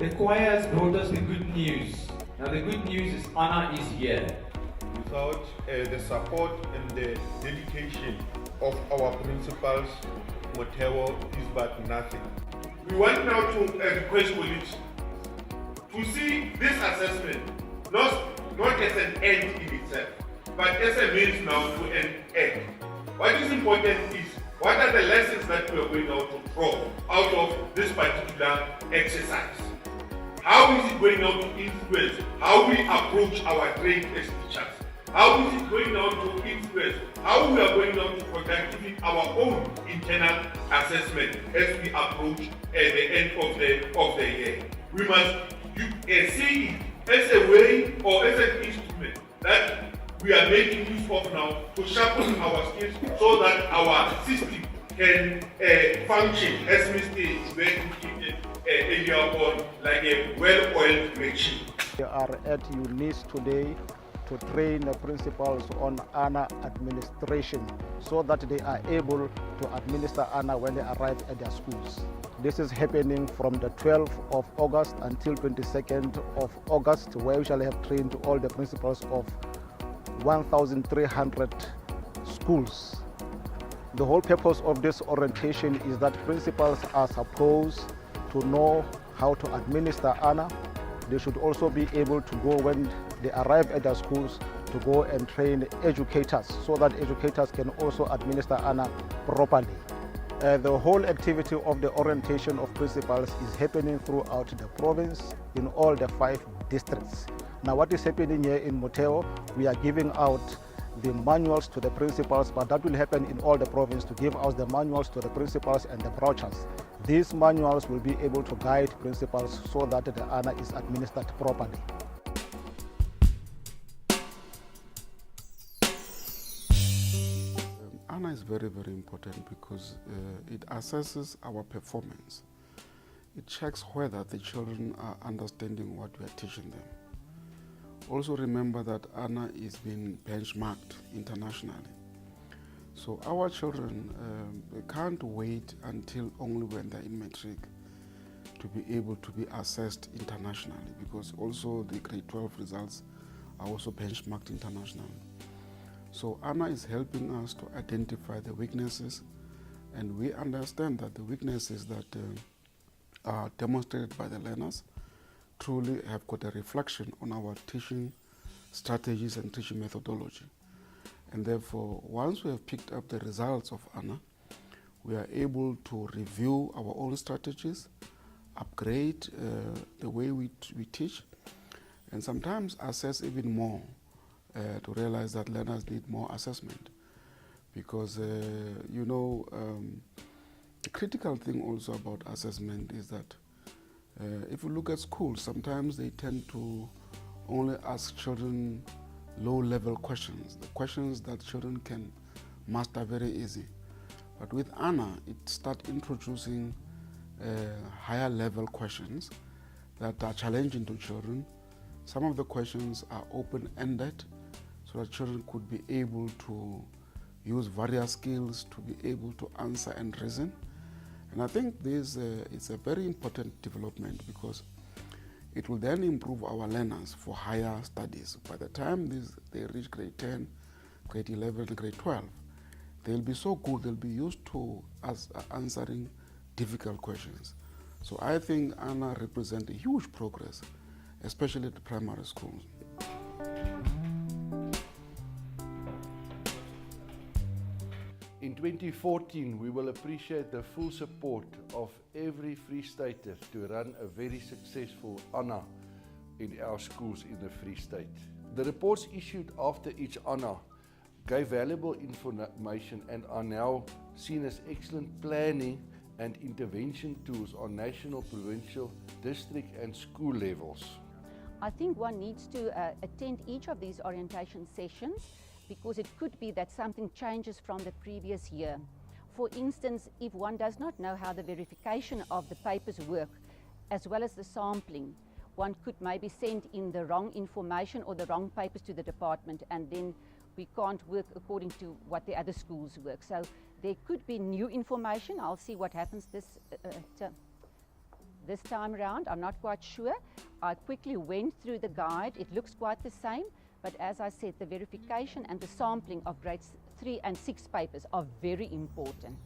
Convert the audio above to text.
The choir has brought us the good news. Now the good news is Anna is here. Without the support and the dedication of our principals, Motheo is but nothing. We want now to request colleagues to see this assessment not as an end in itself, but as a means now to an end. What is important is what are the lessons that we are going now to draw out of this particular exercise? How is it going now to influence how we approach our trade as teachers? How is it going now to influence how we are going now to conduct even our own internal assessment as we approach the end of the year? We must see it as a way or as an instrument that we are making use of now to sharpen our skills so that our system can function as Mr. Zubek indicated earlier on, like a well-oiled machine. We are at UNIS today to train the principals on ANA administration so that they are able to administer ANA when they arrive at their schools. This is happening from the 12th of August until 22nd of August, where we shall have trained all the principals of 1,300 schools. The whole purpose of this orientation is that principals are supposed to know how to administer ANA. They should also be able to go when they arrive at their schools to go and train educators so that educators can also administer ANA properly. The whole activity of the orientation of principals is happening throughout the province in all the 5 districts. Now what is happening here in Motheo, we are giving out the manuals to the principals, but that will happen in all the province to give out the manuals to the principals and the brochures. These manuals will be able to guide principals so that the ANA is administered properly. ANA is very, very important because it assesses our performance. It checks whether the children are understanding what we are teaching them. Also remember that ANA is being benchmarked internationally. So our children they can't wait until only when they're in matric to be able to be assessed internationally, because also the grade 12 results are also benchmarked internationally. So ANA is helping us to identify the weaknesses, and we understand that the weaknesses that are demonstrated by the learners truly have got a reflection on our teaching strategies and teaching methodology. And therefore, once we have picked up the results of ANA, we are able to review our own strategies, upgrade the way we teach, and sometimes assess even more to realize that learners need more assessment. Because, the critical thing also about assessment is that if you look at schools, sometimes they tend to only ask children low-level questions, the questions that children can master very easy. But with ANA, it starts introducing higher-level questions that are challenging to children. Some of the questions are open-ended, so that children could be able to use various skills to be able to answer and reason. And I think this is a very important development because it will then improve our learners for higher studies. By the time they reach grade 10, grade 11, grade 12, they'll be so good, they'll be used to answering difficult questions. So I think ANA represents a huge progress, especially at the primary schools. In 2014, we will appreciate the full support of every Free Stater to run a very successful ANA in our schools in the Free State. The reports issued after each ANA gave valuable information and are now seen as excellent planning and intervention tools on national, provincial, district and school levels. I think one needs to attend each of these orientation sessions because it could be that something changes from the previous year. For instance, if one does not know how the verification of the papers work, as well as the sampling, one could maybe send in the wrong information or the wrong papers to the department, and then we can't work according to what the other schools work. So there could be new information. I'll see what happens This time around, I'm not quite sure. I quickly went through the guide. It looks quite the same, but as I said, the verification and the sampling of grades 3 and 6 papers are very important.